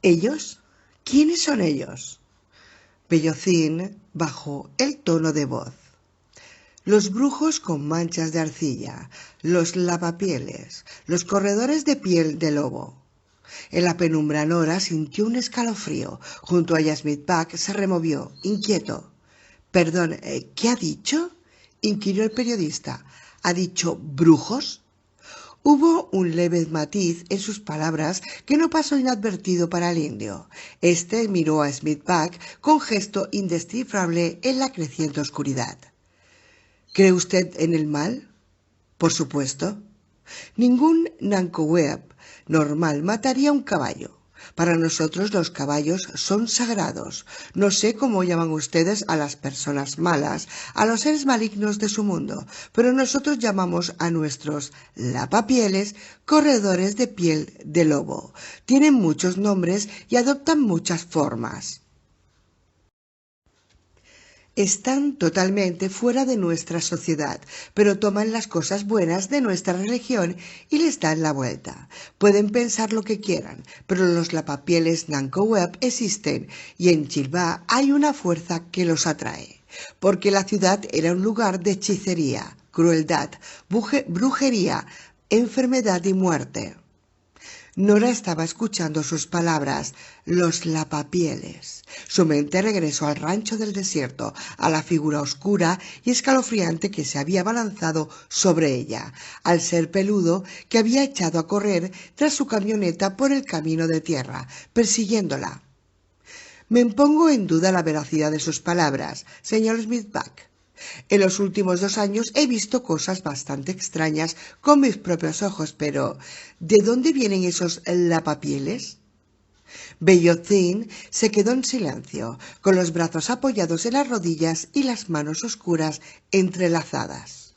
¿Ellos? ¿Quiénes son ellos? Bellocín bajó el tono de voz. Los brujos con manchas de arcilla, los lavapieles, los corredores de piel de lobo. En la penumbra Nora sintió un escalofrío. Junto a ella Smith-Buck se removió, inquieto. «Perdón, ¿qué ha dicho?», inquirió el periodista. «¿Ha dicho brujos?». Hubo un leve matiz en sus palabras que no pasó inadvertido para el indio. Este miró a Smith-Buck con gesto indescifrable en la creciente oscuridad. «¿Cree usted en el mal?». «Por supuesto». «Ningún Nankoweap normal mataría un caballo. Para nosotros los caballos son sagrados. No sé cómo llaman ustedes a las personas malas, a los seres malignos de su mundo, pero nosotros llamamos a nuestros lapapieles corredores de piel de lobo. Tienen muchos nombres y adoptan muchas formas. Están totalmente fuera de nuestra sociedad, pero toman las cosas buenas de nuestra religión y les dan la vuelta. Pueden pensar lo que quieran, pero los lapapieles Nankoweap existen y en Chilvá hay una fuerza que los atrae. Porque la ciudad era un lugar de hechicería, crueldad, brujería, enfermedad y muerte. Nora estaba escuchando sus palabras, los lapapieles. Su mente regresó al rancho del desierto, a la figura oscura y escalofriante que se había abalanzado sobre ella, al ser peludo que había echado a correr tras su camioneta por el camino de tierra, persiguiéndola. «Me pongo en duda la veracidad de sus palabras, señor Smith-Buck. En los últimos 2 años he visto cosas bastante extrañas con mis propios ojos, pero ¿de dónde vienen esos lapapieles?». Bellocín se quedó en silencio, con los brazos apoyados en las rodillas y las manos oscuras entrelazadas.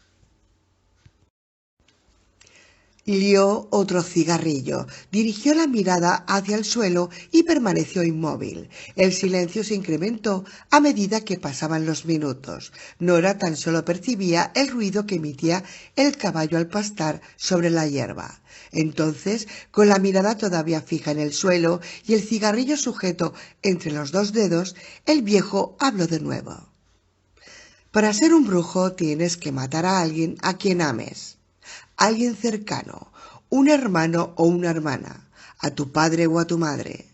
Lió otro cigarrillo, dirigió la mirada hacia el suelo y permaneció inmóvil. El silencio se incrementó a medida que pasaban los minutos. Nora tan solo percibía el ruido que emitía el caballo al pastar sobre la hierba. Entonces, con la mirada todavía fija en el suelo y el cigarrillo sujeto entre los 2 dedos, el viejo habló de nuevo. «Para ser un brujo tienes que matar a alguien a quien ames. Alguien cercano, un hermano o una hermana, a tu padre o a tu madre.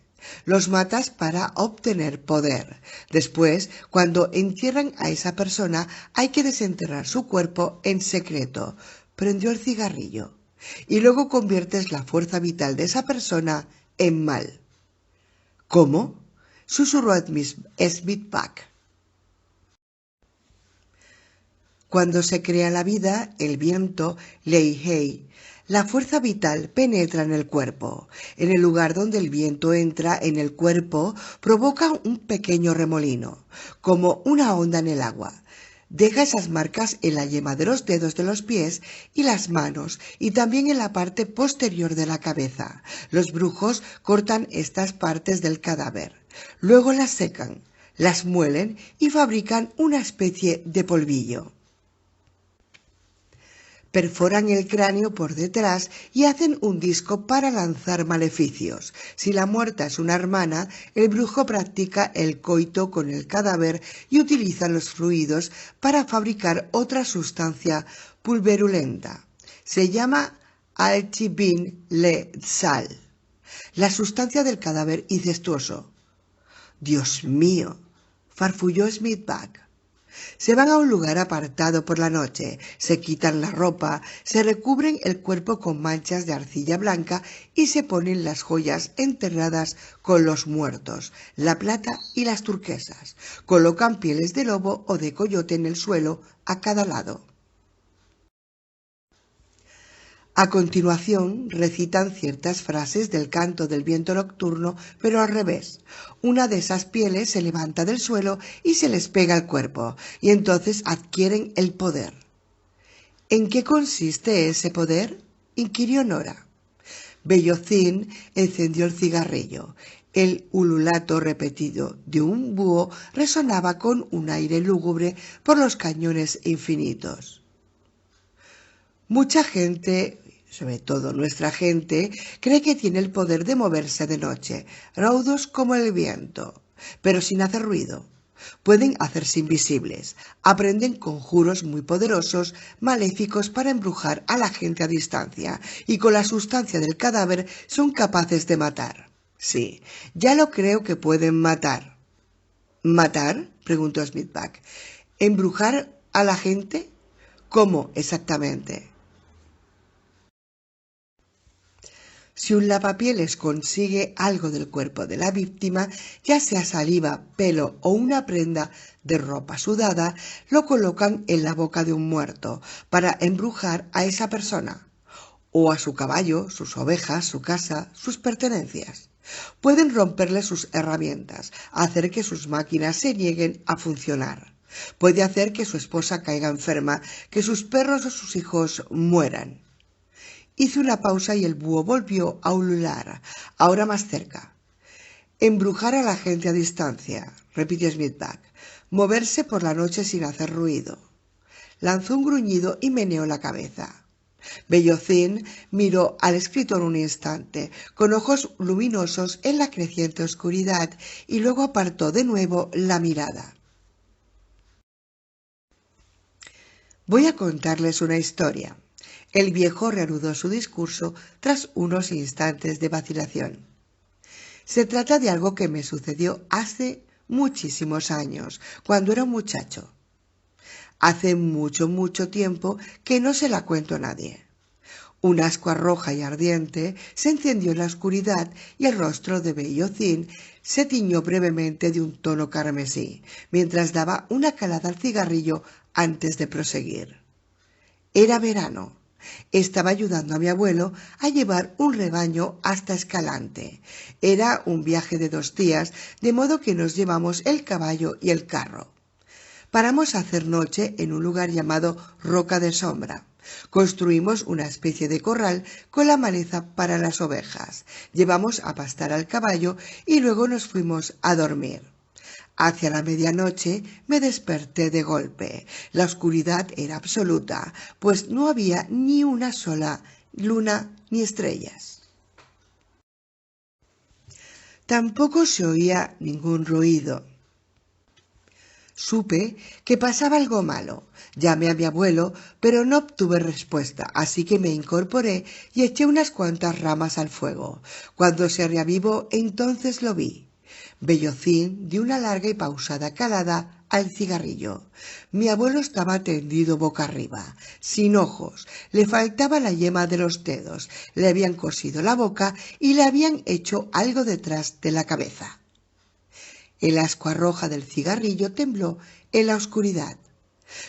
Los matas para obtener poder. Después, cuando entierran a esa persona, hay que desenterrar su cuerpo en secreto». Prendió el cigarrillo. «Y luego conviertes la fuerza vital de esa persona en mal». «¿Cómo?», susurró Smith-Buck. Cuando se crea la vida, el viento, Lei-Hei, la fuerza vital penetra en el cuerpo. En el lugar donde el viento entra en el cuerpo, provoca un pequeño remolino, como una onda en el agua. Deja esas marcas en la yema de los dedos de los pies y las manos, y también en la parte posterior de la cabeza. Los brujos cortan estas partes del cadáver. Luego las secan, las muelen y fabrican una especie de polvillo. Perforan el cráneo por detrás y hacen un disco para lanzar maleficios. Si la muerta es una hermana, el brujo practica el coito con el cadáver y utiliza los fluidos para fabricar otra sustancia pulverulenta. Se llama Alchi Bin Le Sal, la sustancia del cadáver incestuoso. «Dios mío», farfulló Smith-Buck. Se van a un lugar apartado por la noche, se quitan la ropa, se recubren el cuerpo con manchas de arcilla blanca y se ponen las joyas enterradas con los muertos, la plata y las turquesas. Colocan pieles de lobo o de coyote en el suelo a cada lado. A continuación recitan ciertas frases del canto del viento nocturno, pero al revés. Una de esas pieles se levanta del suelo y se les pega al cuerpo, y entonces adquieren el poder. «¿En qué consiste ese poder?», inquirió Nora. Bellocín encendió el cigarrillo. El ululato repetido de un búho resonaba con un aire lúgubre por los cañones infinitos. «Mucha gente Sobre todo nuestra gente cree que tiene el poder de moverse de noche, raudos como el viento, pero sin hacer ruido. Pueden hacerse invisibles, aprenden conjuros muy poderosos, maléficos para embrujar a la gente a distancia, y con la sustancia del cadáver son capaces de matar. Sí, ya lo creo que pueden matar. ¿Matar?, preguntó Smithback. ¿Embrujar a la gente? ¿Cómo exactamente? Si un lavapieles consigue algo del cuerpo de la víctima, ya sea saliva, pelo o una prenda de ropa sudada, lo colocan en la boca de un muerto para embrujar a esa persona, o a su caballo, sus ovejas, su casa, sus pertenencias. Pueden romperle sus herramientas, hacer que sus máquinas se nieguen a funcionar. Puede hacer que su esposa caiga enferma, que sus perros o sus hijos mueran. Hizo una pausa y el búho volvió a ulular, ahora más cerca. Embrujar a la gente a distancia, repitió Smithback. Moverse por la noche sin hacer ruido. Lanzó un gruñido y meneó la cabeza. Bellocín miró al escritor un instante, con ojos luminosos en la creciente oscuridad, y luego apartó de nuevo la mirada. Voy a contarles una historia. El viejo reanudó su discurso tras unos instantes de vacilación. Se trata de algo que me sucedió hace muchísimos años, cuando era un muchacho. Hace mucho, mucho tiempo que no se la cuento a nadie. Un ascua roja y ardiente se encendió en la oscuridad y el rostro de Bellocín se tiñó brevemente de un tono carmesí, mientras daba una calada al cigarrillo antes de proseguir. Era verano. Estaba ayudando a mi abuelo a llevar un rebaño hasta Escalante. Era un viaje de 2 días, de modo que nos llevamos el caballo y el carro. Paramos a hacer noche en un lugar llamado Roca de Sombra. Construimos una especie de corral con la maleza para las ovejas. Llevamos a pastar al caballo y luego nos fuimos a dormir. Hacia la medianoche me desperté de golpe. La oscuridad era absoluta, pues no había ni una sola luna ni estrellas. Tampoco se oía ningún ruido. Supe que pasaba algo malo. Llamé a mi abuelo, pero no obtuve respuesta, así que me incorporé y eché unas cuantas ramas al fuego. Cuando se reavivó, entonces lo vi. Bellocín dio una larga y pausada calada al cigarrillo. Mi abuelo estaba tendido boca arriba, sin ojos, le faltaba la yema de los dedos, le habían cosido la boca y le habían hecho algo detrás de la cabeza. El ascua roja del cigarrillo tembló en la oscuridad.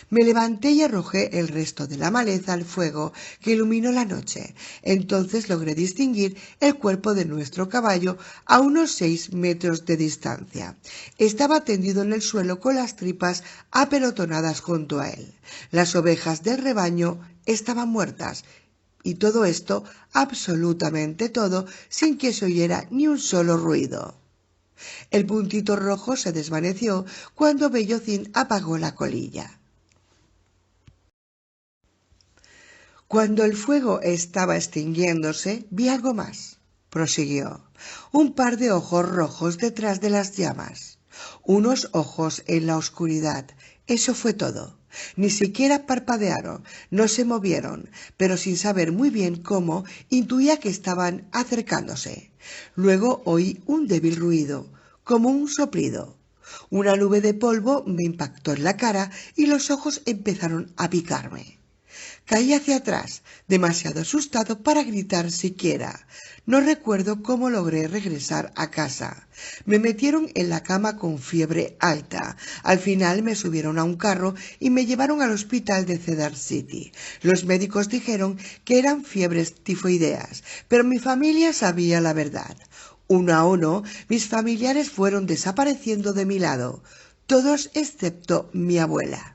Me levanté y arrojé el resto de la maleza al fuego que iluminó la noche. Entonces logré distinguir el cuerpo de nuestro caballo a unos 6 metros de distancia. Estaba tendido en el suelo con las tripas apelotonadas junto a él. Las ovejas del rebaño estaban muertas. Y todo esto, absolutamente todo, sin que se oyera ni un solo ruido. El puntito rojo se desvaneció cuando Bellocín apagó la colilla. Cuando el fuego estaba extinguiéndose, vi algo más, prosiguió. Un par de ojos rojos detrás de las llamas. Unos ojos en la oscuridad. Eso fue todo. Ni siquiera parpadearon, no se movieron, pero sin saber muy bien cómo, intuía que estaban acercándose. Luego oí un débil ruido, como un soplido. Una nube de polvo me impactó en la cara y los ojos empezaron a picarme. Caí hacia atrás, demasiado asustado para gritar siquiera. No recuerdo cómo logré regresar a casa. Me metieron en la cama con fiebre alta. Al final me subieron a un carro y me llevaron al hospital de Cedar City. Los médicos dijeron que eran fiebres tifoideas, pero mi familia sabía la verdad. Uno a uno, mis familiares fueron desapareciendo de mi lado, todos excepto mi abuela.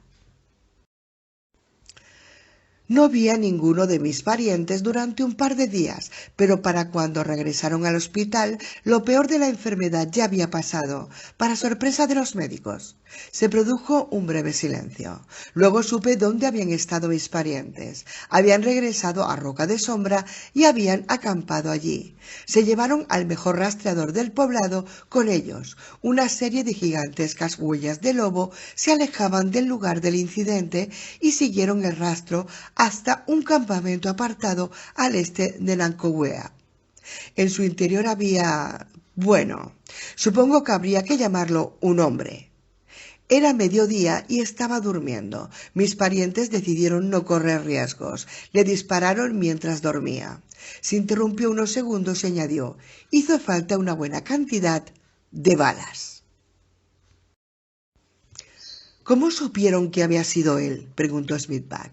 No vi a ninguno de mis parientes durante un par de días, pero para cuando regresaron al hospital, lo peor de la enfermedad ya había pasado, para sorpresa de los médicos. Se produjo un breve silencio. Luego supe dónde habían estado mis parientes. Habían regresado a Roca de Sombra y habían acampado allí. Se llevaron al mejor rastreador del poblado con ellos. Una serie de gigantescas huellas de lobo se alejaban del lugar del incidente y siguieron el rastro hasta un campamento apartado al este de Nancowea. En su interior había... bueno, supongo que habría que llamarlo un hombre. Era mediodía y estaba durmiendo. Mis parientes decidieron no correr riesgos. Le dispararon mientras dormía. Se interrumpió unos segundos y añadió: hizo falta una buena cantidad de balas. ¿Cómo supieron que había sido él?, preguntó Smithbag.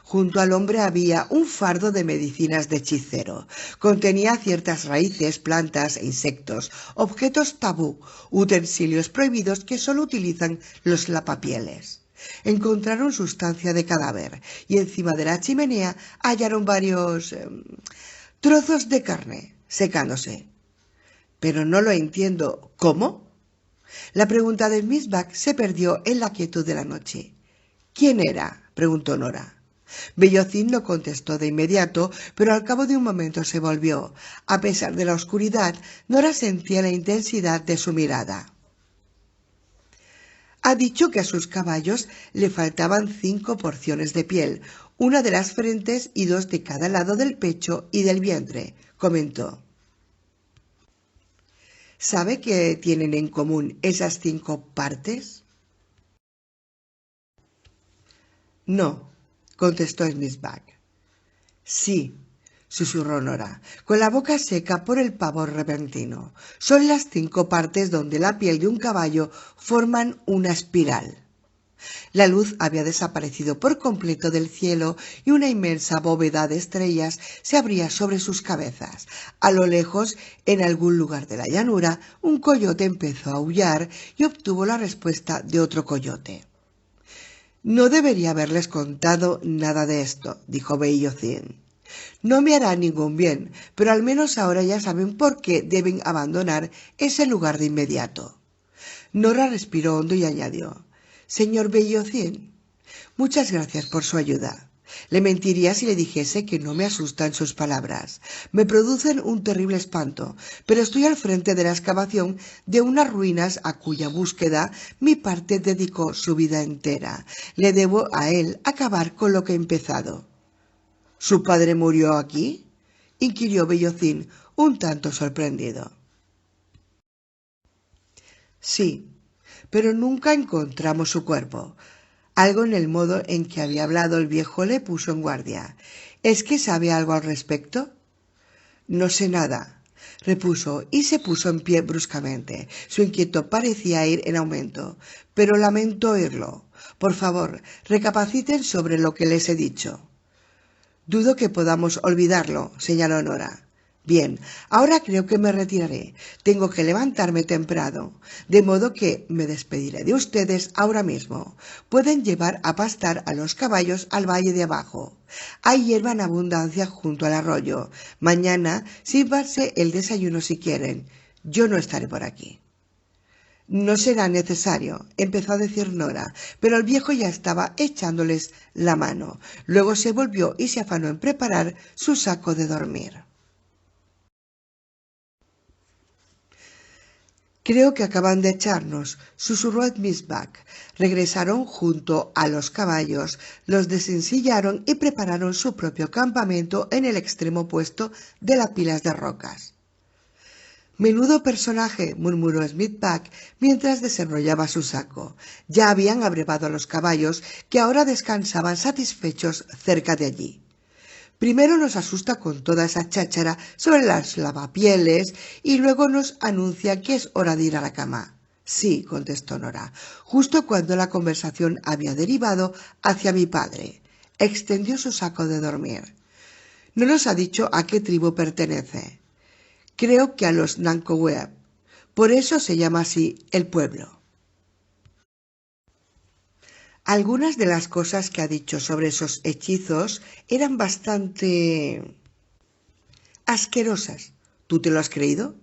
Junto al hombre había un fardo de medicinas de hechicero. Contenía ciertas raíces, plantas e insectos, objetos tabú, utensilios prohibidos que solo utilizan los lapapieles. Encontraron sustancia de cadáver y encima de la chimenea hallaron varios trozos de carne secándose. Pero no lo entiendo. ¿Cómo? La pregunta de Miss Buck se perdió en la quietud de la noche. ¿Quién era?, preguntó Nora. Bellocín no contestó de inmediato, pero al cabo de un momento se volvió. A pesar de la oscuridad, Nora sentía la intensidad de su mirada. Ha dicho que a sus caballos le faltaban 5 porciones de piel, una de las frentes y 2 de cada lado del pecho y del vientre, comentó. ¿Sabe qué tienen en común esas 5 partes? No, contestó Smithbag. Sí, susurró Nora, con la boca seca por el pavor repentino. Son las 5 partes donde la piel de un caballo forman una espiral. La luz había desaparecido por completo del cielo y una inmensa bóveda de estrellas se abría sobre sus cabezas. A lo lejos, en algún lugar de la llanura, un coyote empezó a aullar y obtuvo la respuesta de otro coyote. No debería haberles contado nada de esto, dijo Bellocín. No me hará ningún bien, pero al menos ahora ya saben por qué deben abandonar ese lugar de inmediato. Nora respiró hondo y añadió: Señor Bellocín, muchas gracias por su ayuda. Le mentiría si le dijese que no me asustan sus palabras. Me producen un terrible espanto, pero estoy al frente de la excavación de unas ruinas a cuya búsqueda mi parte dedicó su vida entera. Le debo a él acabar con lo que he empezado. ¿Su padre murió aquí?, inquirió Bellocín, un tanto sorprendido. Sí, pero nunca encontramos su cuerpo. Algo en el modo en que había hablado el viejo le puso en guardia. ¿Es que sabe algo al respecto? No sé nada, repuso y se puso en pie bruscamente. Su inquietud parecía ir en aumento. Pero lamento oírlo. Por favor, recapaciten sobre lo que les he dicho. Dudo que podamos olvidarlo, señaló Nora. Bien, ahora creo que me retiraré. Tengo que levantarme temprano, de modo que me despediré de ustedes ahora mismo. Pueden llevar a pastar a los caballos al valle de abajo. Hay hierba en abundancia junto al arroyo. Mañana sírvanse el desayuno si quieren. Yo no estaré por aquí. No será necesario, empezó a decir Nora, pero el viejo ya estaba echándoles la mano. Luego se volvió y se afanó en preparar su saco de dormir. Creo que acaban de echarnos, susurró Smithbag. Regresaron junto a los caballos, los desensillaron y prepararon su propio campamento en el extremo opuesto de las pilas de rocas. Menudo personaje, murmuró Smithbag mientras desenrollaba su saco. Ya habían abrevado a los caballos, que ahora descansaban satisfechos cerca de allí. Primero nos asusta con toda esa cháchara sobre las lavapieles y luego nos anuncia que es hora de ir a la cama. Sí, contestó Nora, justo cuando la conversación había derivado hacia mi padre. Extendió su saco de dormir. No nos ha dicho a qué tribu pertenece. Creo que a los Nancowea. Por eso se llama así el pueblo. Algunas de las cosas que ha dicho sobre esos hechizos eran bastante asquerosas. ¿Tú te lo has creído?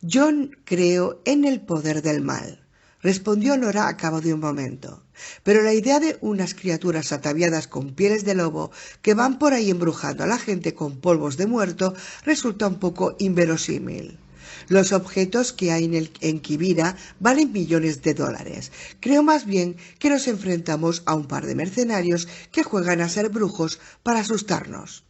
Yo creo en el poder del mal, respondió Nora a cabo de un momento. Pero la idea de unas criaturas ataviadas con pieles de lobo que van por ahí embrujando a la gente con polvos de muerto resulta un poco inverosímil. Los objetos que hay en Kibira valen millones de dólares. Creo más bien que nos enfrentamos a un par de mercenarios que juegan a ser brujos para asustarnos.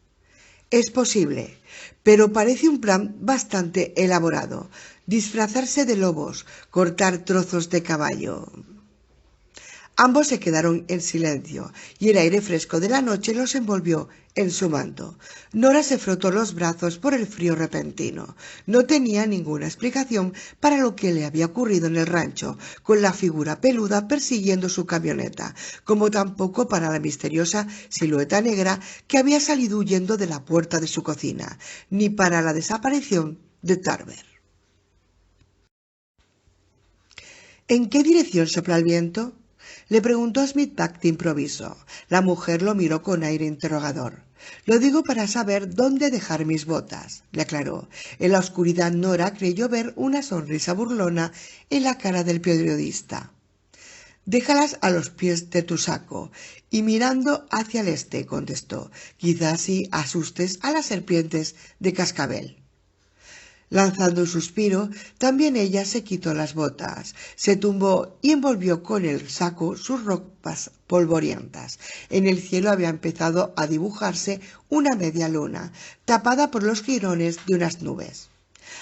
Es posible, pero parece un plan bastante elaborado. Disfrazarse de lobos, cortar trozos de caballo. Ambos se quedaron en silencio y el aire fresco de la noche los envolvió en su manto. Nora se frotó los brazos por el frío repentino. No tenía ninguna explicación para lo que le había ocurrido en el rancho, con la figura peluda persiguiendo su camioneta, como tampoco para la misteriosa silueta negra que había salido huyendo de la puerta de su cocina, ni para la desaparición de Tarver. ¿En qué dirección sopla el viento?, le preguntó Smithback de improviso. La mujer lo miró con aire interrogador. Lo digo para saber dónde dejar mis botas, le aclaró. En la oscuridad Nora creyó ver una sonrisa burlona en la cara del periodista. Déjalas a los pies de tu saco. Y mirando hacia el este, contestó. Quizás así asustes a las serpientes de cascabel. Lanzando un suspiro, también ella se quitó las botas, se tumbó y envolvió con el saco sus ropas polvorientas. En el cielo había empezado a dibujarse una media luna, tapada por los jirones de unas nubes.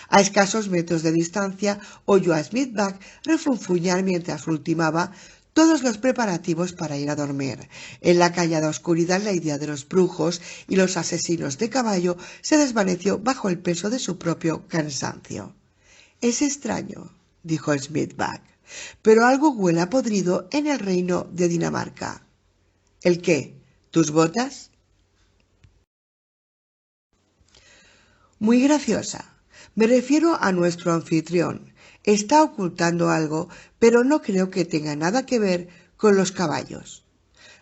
A escasos metros de distancia oyó a Smithback refunfuñar mientras ultimaba todos los preparativos para ir a dormir. En la callada oscuridad la idea de los brujos y los asesinos de caballo se desvaneció bajo el peso de su propio cansancio. Es extraño, dijo Smithback, pero algo huele a podrido en el reino de Dinamarca. ¿El qué? ¿Tus botas? Muy graciosa. Me refiero a nuestro anfitrión. Está ocultando algo, pero no creo que tenga nada que ver con los caballos.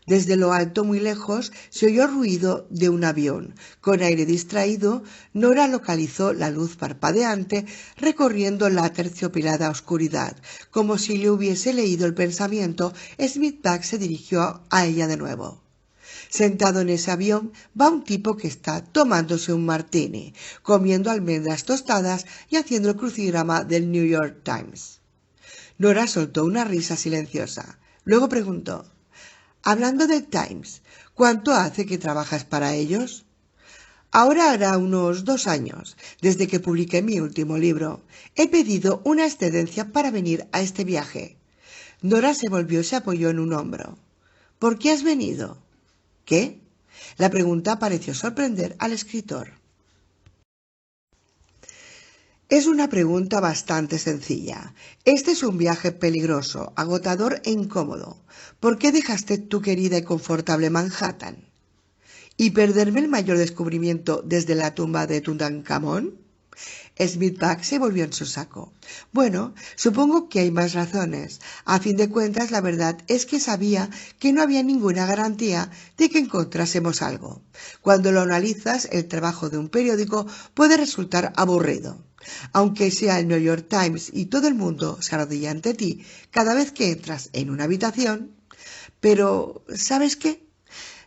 Desde lo alto, muy lejos, se oyó ruido de un avión. Con aire distraído, Nora localizó la luz parpadeante recorriendo la aterciopelada oscuridad. Como si le hubiese leído el pensamiento, Smithback se dirigió a ella de nuevo. Sentado en ese avión va un tipo que está tomándose un martini, comiendo almendras tostadas y haciendo el crucigrama del New York Times. Nora soltó una risa silenciosa. Luego preguntó, hablando del Times, ¿cuánto hace que trabajas para ellos? Ahora hará unos 2 años, desde que publiqué mi último libro. He pedido una excedencia para venir a este viaje. Nora se volvió y se apoyó en un hombro. ¿Por qué has venido? ¿Qué? La pregunta pareció sorprender al escritor. Es una pregunta bastante sencilla. Este es un viaje peligroso, agotador e incómodo. ¿Por qué dejaste tu querida y confortable Manhattan? ¿Y perderme el mayor descubrimiento desde la tumba de Tutankamón? Smithback se volvió en su saco. Bueno, supongo que hay más razones. A fin de cuentas, la verdad es que sabía que no había ninguna garantía de que encontrásemos algo. Cuando lo analizas, el trabajo de un periódico puede resultar aburrido. Aunque sea el New York Times y todo el mundo se arrodilla ante ti cada vez que entras en una habitación. Pero, ¿sabes qué?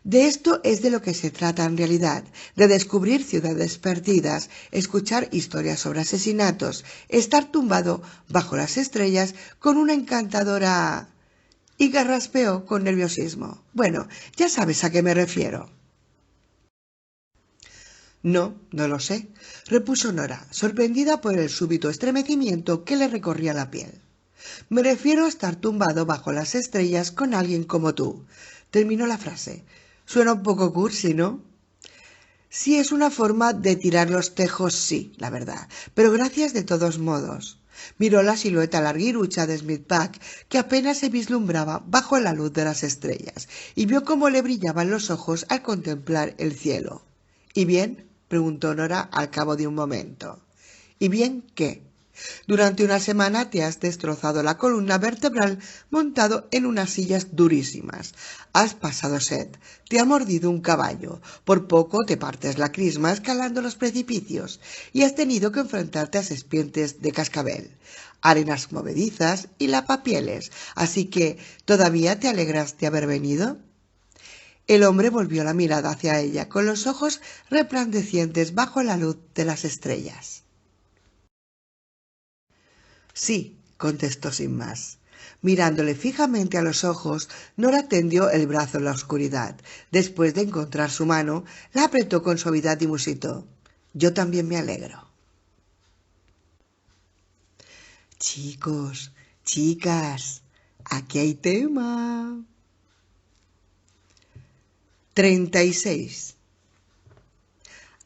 De esto es de lo que se trata en realidad, de descubrir ciudades perdidas, escuchar historias sobre asesinatos, estar tumbado bajo las estrellas con una encantadora... Y garraspeó con nerviosismo. Bueno, ya sabes a qué me refiero. No, no lo sé, repuso Nora, sorprendida por el súbito estremecimiento que le recorría la piel. Me refiero a estar tumbado bajo las estrellas con alguien como tú. Terminó la frase. Suena un poco cursi, ¿no? Sí, es una forma de tirar los tejos, sí, la verdad, pero gracias de todos modos. Miró la silueta larguirucha de Smithback, que apenas se vislumbraba bajo la luz de las estrellas, y vio cómo le brillaban los ojos al contemplar el cielo. ¿Y bien? Preguntó Nora al cabo de un momento. ¿Y bien qué? Durante una semana te has destrozado la columna vertebral montado en unas sillas durísimas. Has pasado sed, te ha mordido un caballo, por poco te partes la crisma escalando los precipicios y has tenido que enfrentarte a serpientes de cascabel, arenas movedizas y lapapieles, así que ¿todavía te alegras de haber venido? El hombre volvió la mirada hacia ella, con los ojos resplandecientes bajo la luz de las estrellas. Sí, contestó sin más. Mirándole fijamente a los ojos, Nora tendió el brazo en la oscuridad. Después de encontrar su mano, la apretó con suavidad y musitó. Yo también me alegro. Chicos, chicas, aquí hay tema. 36.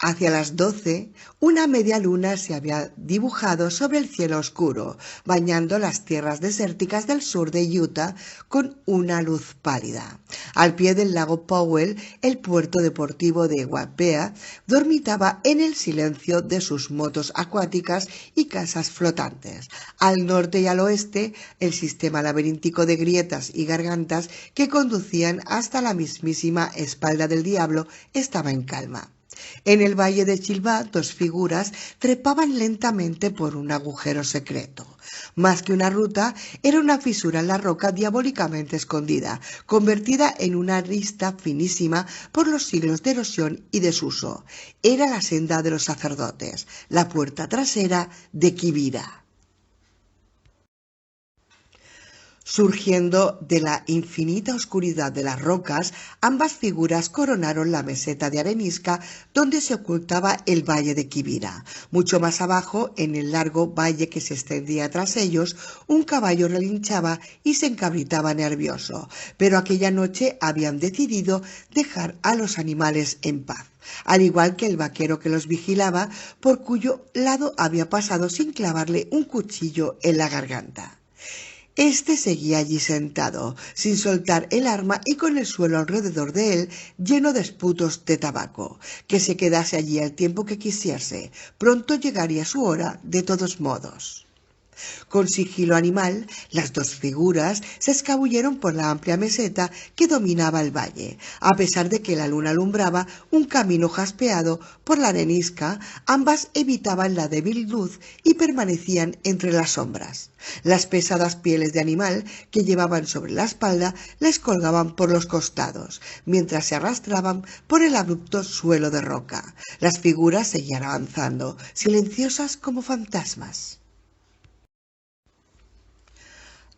Hacia las 12, una media luna se había dibujado sobre el cielo oscuro, bañando las tierras desérticas del sur de Utah con una luz pálida. Al pie del lago Powell, el puerto deportivo de Wapea dormitaba en el silencio de sus motos acuáticas y casas flotantes. Al norte y al oeste, el sistema laberíntico de grietas y gargantas que conducían hasta la mismísima espalda del diablo estaba en calma. En el valle de Chilbá, dos figuras trepaban lentamente por un agujero secreto. Más que una ruta, era una fisura en la roca diabólicamente escondida, convertida en una arista finísima por los siglos de erosión y desuso. Era la senda de los sacerdotes, la puerta trasera de Quivira. Surgiendo de la infinita oscuridad de las rocas, ambas figuras coronaron la meseta de arenisca donde se ocultaba el valle de Quivira. Mucho más abajo, en el largo valle que se extendía tras ellos, un caballo relinchaba y se encabritaba nervioso, pero aquella noche habían decidido dejar a los animales en paz, al igual que el vaquero que los vigilaba, por cuyo lado había pasado sin clavarle un cuchillo en la garganta. Este seguía allí sentado, sin soltar el arma y con el suelo alrededor de él lleno de esputos de tabaco. Que se quedase allí el tiempo que quisiese. Pronto llegaría su hora, de todos modos. Con sigilo animal, las dos figuras se escabulleron por la amplia meseta que dominaba el valle. A pesar de que la luna alumbraba un camino jaspeado por la arenisca, ambas evitaban la débil luz y permanecían entre las sombras. Las pesadas pieles de animal que llevaban sobre la espalda les colgaban por los costados, mientras se arrastraban por el abrupto suelo de roca. Las figuras seguían avanzando, silenciosas como fantasmas.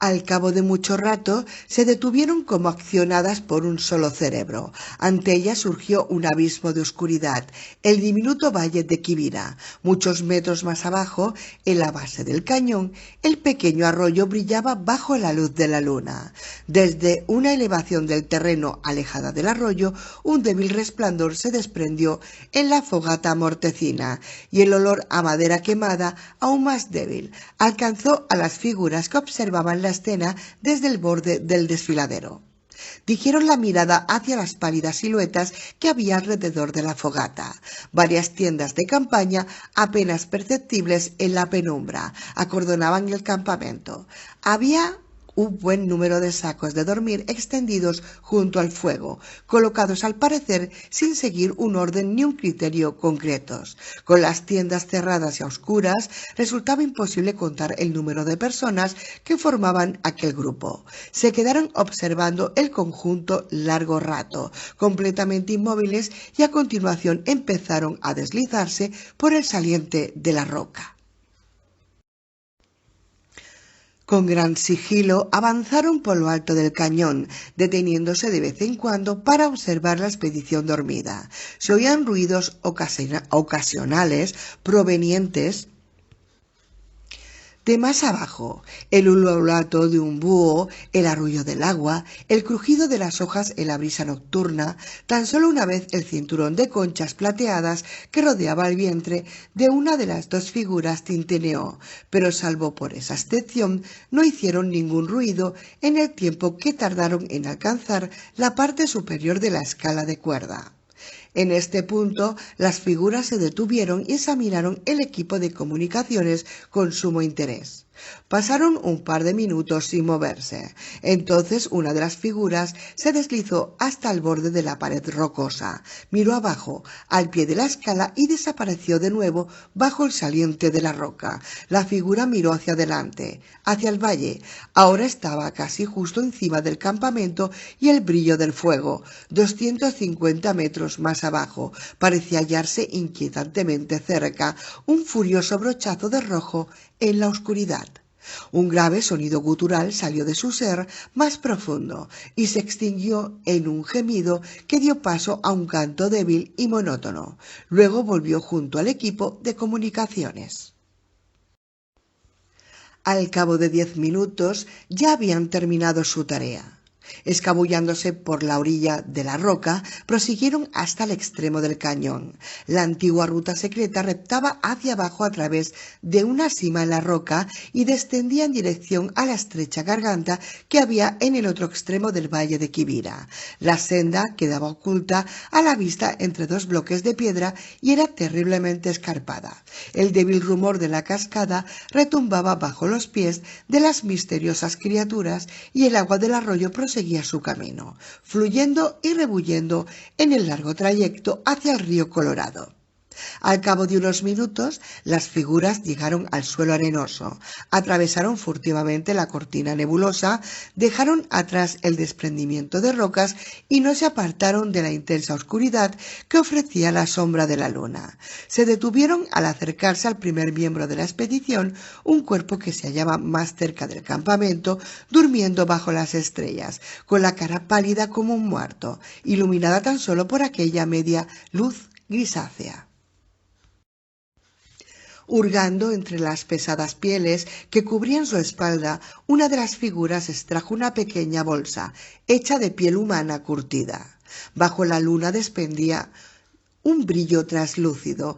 Al cabo de mucho rato se detuvieron como accionadas por un solo cerebro. Ante ellas surgió un abismo de oscuridad, el diminuto valle de Quivira. Muchos metros más abajo, en la base del cañón, el pequeño arroyo brillaba bajo la luz de la luna. Desde una elevación del terreno alejada del arroyo, un débil resplandor se desprendió en la fogata mortecina, y el olor a madera quemada, aún más débil, alcanzó a las figuras que observaban la escena desde el borde del desfiladero. Dirigieron la mirada hacia las pálidas siluetas que había alrededor de la fogata. Varias tiendas de campaña, apenas perceptibles en la penumbra, acordonaban el campamento. Había un buen número de sacos de dormir extendidos junto al fuego, colocados al parecer sin seguir un orden ni un criterio concretos. Con las tiendas cerradas y a oscuras, resultaba imposible contar el número de personas que formaban aquel grupo. Se quedaron observando el conjunto largo rato, completamente inmóviles, y a continuación empezaron a deslizarse por el saliente de la roca. Con gran sigilo avanzaron por lo alto del cañón, deteniéndose de vez en cuando para observar la expedición dormida. Se oían ruidos ocasionales provenientes de más abajo, el ululato de un búho, el arrullo del agua, el crujido de las hojas en la brisa nocturna. Tan solo una vez el cinturón de conchas plateadas que rodeaba el vientre de una de las dos figuras tintineó, pero salvo por esa excepción no hicieron ningún ruido en el tiempo que tardaron en alcanzar la parte superior de la escala de cuerda. En este punto, las figuras se detuvieron y examinaron el equipo de comunicaciones con sumo interés. Pasaron un par de minutos sin moverse. Entonces una de las figuras se deslizó hasta el borde de la pared rocosa, miró abajo, al pie de la escala y desapareció de nuevo bajo el saliente de la roca. La figura miró hacia adelante, hacia el valle. Ahora estaba casi justo encima del campamento y el brillo del fuego, 250 metros más abajo, parecía hallarse inquietantemente cerca, un furioso brochazo de rojo en la oscuridad. Un grave sonido gutural salió de su ser más profundo y se extinguió en un gemido que dio paso a un canto débil y monótono. Luego volvió junto al equipo de comunicaciones. Al cabo de 10 minutos ya habían terminado su tarea. Escabullándose por la orilla de la roca, prosiguieron hasta el extremo del cañón. La antigua ruta secreta reptaba hacia abajo a través de una sima en la roca y descendía en dirección a la estrecha garganta que había en el otro extremo del valle de Quivira. La senda quedaba oculta a la vista entre dos bloques de piedra y era terriblemente escarpada. El débil rumor de la cascada retumbaba bajo los pies de las misteriosas criaturas y el agua del arroyo seguía su camino, fluyendo y rebulliendo en el largo trayecto hacia el río Colorado. Al cabo de unos minutos, las figuras llegaron al suelo arenoso, atravesaron furtivamente la cortina nebulosa, dejaron atrás el desprendimiento de rocas y no se apartaron de la intensa oscuridad que ofrecía la sombra de la luna. Se detuvieron al acercarse al primer miembro de la expedición, un cuerpo que se hallaba más cerca del campamento, durmiendo bajo las estrellas, con la cara pálida como un muerto, iluminada tan solo por aquella media luz grisácea. Hurgando entre las pesadas pieles que cubrían su espalda, una de las figuras extrajo una pequeña bolsa, hecha de piel humana curtida. Bajo la luna despendía un brillo traslúcido,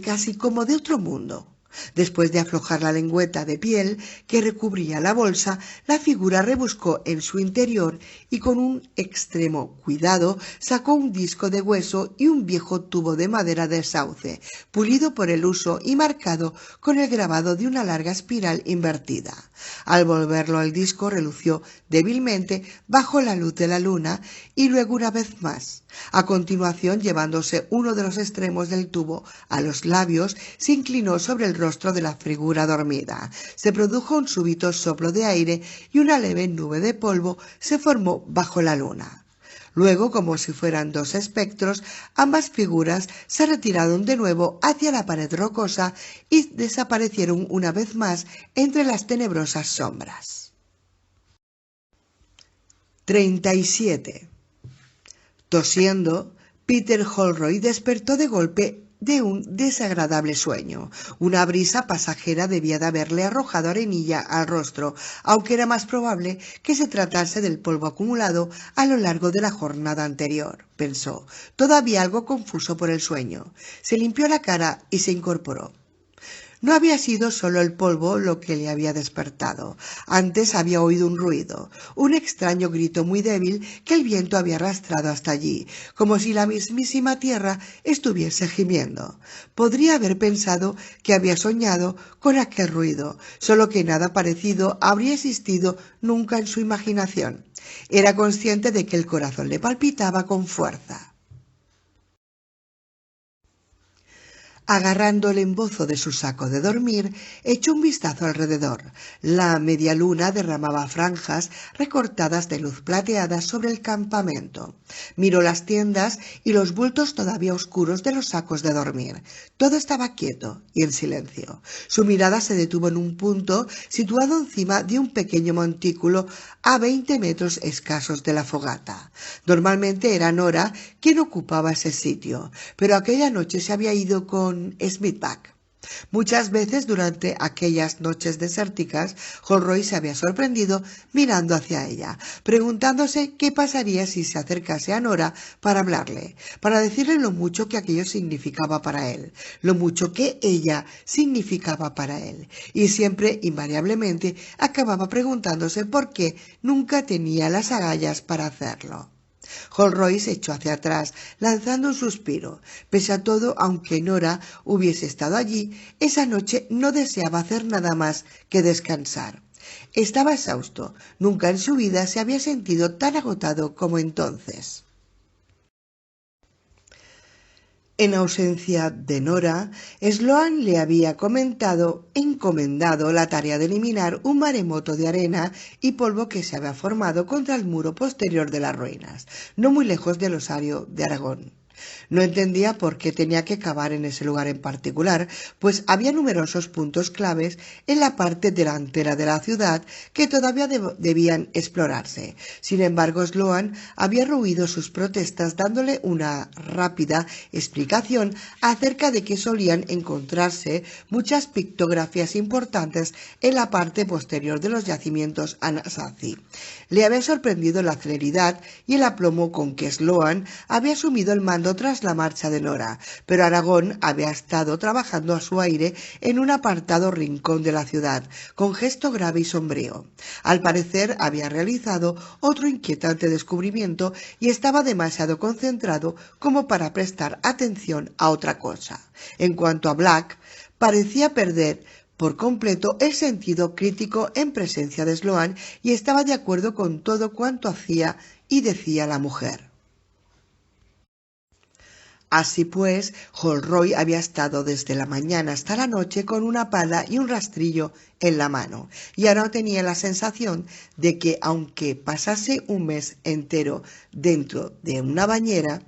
casi como de otro mundo. Después de aflojar la lengüeta de piel que recubría la bolsa, la figura rebuscó en su interior y con un extremo cuidado sacó un disco de hueso y un viejo tubo de madera de sauce, pulido por el uso y marcado con el grabado de una larga espiral invertida. Al volverlo al disco relució débilmente bajo la luz de la luna y luego una vez más. A continuación, llevándose uno de los extremos del tubo a los labios, se inclinó sobre el rostro de la figura dormida. Se produjo un súbito soplo de aire y una leve nube de polvo se formó bajo la luna. Luego, como si fueran dos espectros, ambas figuras se retiraron de nuevo hacia la pared rocosa y desaparecieron una vez más entre las tenebrosas sombras. 37. Tosiendo, Peter Holroyd despertó de golpe de un desagradable sueño. Una brisa pasajera debía de haberle arrojado arenilla al rostro, aunque era más probable que se tratase del polvo acumulado a lo largo de la jornada anterior, pensó, todavía algo confuso por el sueño. Se limpió la cara y se incorporó. No había sido solo el polvo lo que le había despertado. Antes había oído un ruido, un extraño grito muy débil que el viento había arrastrado hasta allí, como si la mismísima tierra estuviese gimiendo. Podría haber pensado que había soñado con aquel ruido, solo que nada parecido habría existido nunca en su imaginación. Era consciente de que el corazón le palpitaba con fuerza. Agarrando el embozo de su saco de dormir, echó un vistazo alrededor. La media luna derramaba franjas recortadas de luz plateada sobre el campamento. Miró las tiendas y los bultos todavía oscuros de los sacos de dormir. Todo estaba quieto y en silencio. Su mirada se detuvo en un punto situado encima de un pequeño montículo a 20 metros escasos de la fogata. Normalmente era Nora quien ocupaba ese sitio, pero aquella noche se había ido con Smithback. Muchas veces durante aquellas noches desérticas, Holroyd se había sorprendido mirando hacia ella, preguntándose qué pasaría si se acercase a Nora para hablarle, para decirle lo mucho que aquello significaba para él, lo mucho que ella significaba para él, y siempre, invariablemente, acababa preguntándose por qué nunca tenía las agallas para hacerlo. Holroyd se echó hacia atrás, lanzando un suspiro. Pese a todo, aunque Nora hubiese estado allí, esa noche no deseaba hacer nada más que descansar. Estaba exhausto. Nunca en su vida se había sentido tan agotado como entonces. En ausencia de Nora, Sloan le había encomendado la tarea de eliminar un maremoto de arena y polvo que se había formado contra el muro posterior de las ruinas, no muy lejos del osario de Aragón. No entendía por qué tenía que cavar en ese lugar en particular, pues había numerosos puntos claves en la parte delantera de la ciudad que todavía debían explorarse. Sin embargo, Sloan había rehuido sus protestas dándole una rápida explicación acerca de que solían encontrarse muchas pictografías importantes en la parte posterior de los yacimientos Anasazi. Le había sorprendido la celeridad y el aplomo con que Sloan había asumido el mando tras la marcha de Nora, pero Aragón había estado trabajando a su aire en un apartado rincón de la ciudad, con gesto grave y sombrío. Al parecer había realizado otro inquietante descubrimiento y estaba demasiado concentrado como para prestar atención a otra cosa. En cuanto a Black, parecía perder por completo el sentido crítico en presencia de Sloan y estaba de acuerdo con todo cuanto hacía y decía la mujer. Así pues, Holroyd había estado desde la mañana hasta la noche con una pala y un rastrillo en la mano, y ahora tenía la sensación de que, aunque pasase un mes entero dentro de una bañera,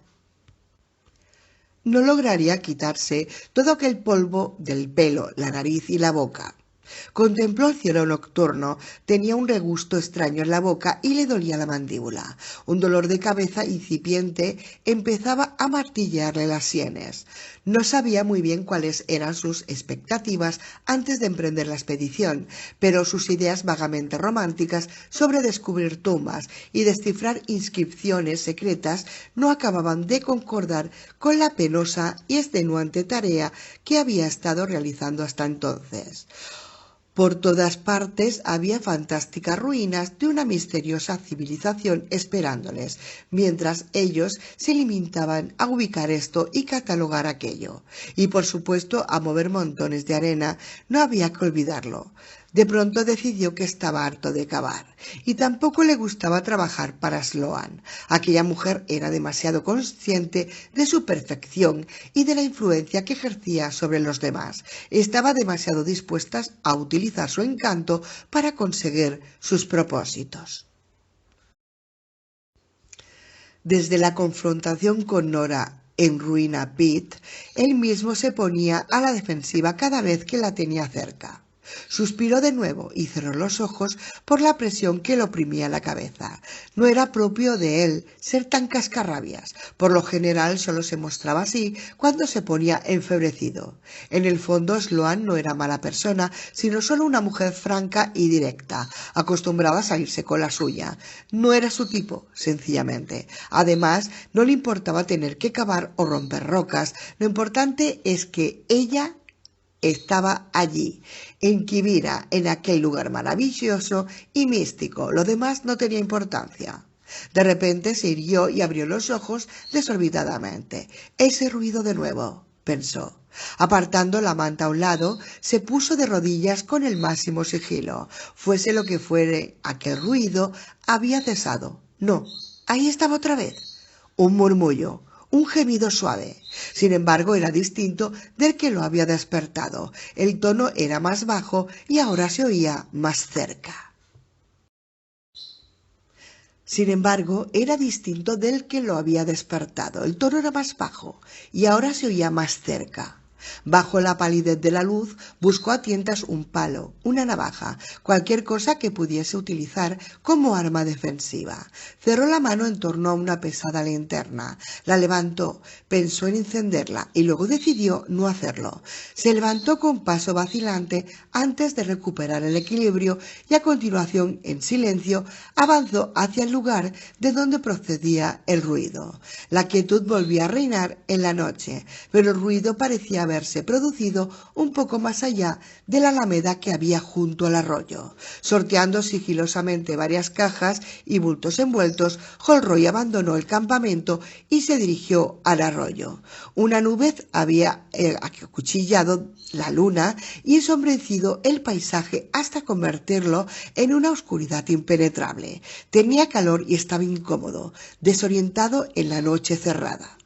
no lograría quitarse todo aquel polvo del pelo, la nariz y la boca. Contempló el cielo nocturno, tenía un regusto extraño en la boca y le dolía la mandíbula. Un dolor de cabeza incipiente empezaba a martillarle las sienes. No sabía muy bien cuáles eran sus expectativas antes de emprender la expedición, pero sus ideas vagamente románticas sobre descubrir tumbas y descifrar inscripciones secretas no acababan de concordar con la penosa y extenuante tarea que había estado realizando hasta entonces. Por todas partes había fantásticas ruinas de una misteriosa civilización esperándoles, mientras ellos se limitaban a ubicar esto y catalogar aquello. Y por supuesto a mover montones de arena, no había que olvidarlo. De pronto decidió que estaba harto de cavar, y tampoco le gustaba trabajar para Sloan. Aquella mujer era demasiado consciente de su perfección y de la influencia que ejercía sobre los demás. Estaba demasiado dispuesta a utilizar su encanto para conseguir sus propósitos. Desde la confrontación con Nora en Ruina Pit, él mismo se ponía a la defensiva cada vez que la tenía cerca. Suspiró de nuevo y cerró los ojos por la presión que le oprimía la cabeza. No era propio de él ser tan cascarrabias. Por lo general solo se mostraba así cuando se ponía enfebrecido. En el fondo Sloan no era mala persona, sino solo una mujer franca y directa, acostumbrada a salirse con la suya. No era su tipo, sencillamente. Además, no le importaba tener que cavar o romper rocas. Lo importante es que ella estaba allí, en Quivira, en aquel lugar maravilloso y místico. Lo demás no tenía importancia. De repente se irguió y abrió los ojos desorbitadamente. Ese ruido de nuevo, pensó. Apartando la manta a un lado, se puso de rodillas con el máximo sigilo. Fuese lo que fuere, aquel ruido había cesado. No, ahí estaba otra vez. Un murmullo. Un gemido suave. Sin embargo, era distinto del que lo había despertado. El tono era más bajo y ahora se oía más cerca. Sin embargo, era distinto del que lo había despertado. El tono era más bajo y ahora se oía más cerca. Bajo la palidez de la luz, buscó a tientas un palo, una navaja, cualquier cosa que pudiese utilizar como arma defensiva. Cerró la mano en torno a una pesada linterna, la levantó, pensó en encenderla y luego decidió no hacerlo. Se levantó con paso vacilante antes de recuperar el equilibrio y a continuación, en silencio, avanzó hacia el lugar de donde procedía el ruido. La quietud volvía a reinar en la noche, pero el ruido parecía haberse producido un poco más allá de la alameda que había junto al arroyo. Sorteando sigilosamente varias cajas y bultos envueltos, Holroyd abandonó el campamento y se dirigió al arroyo. Una nube había acuchillado la luna y ensombrecido el paisaje hasta convertirlo en una oscuridad impenetrable. Tenía calor y estaba incómodo, desorientado en la noche cerrada.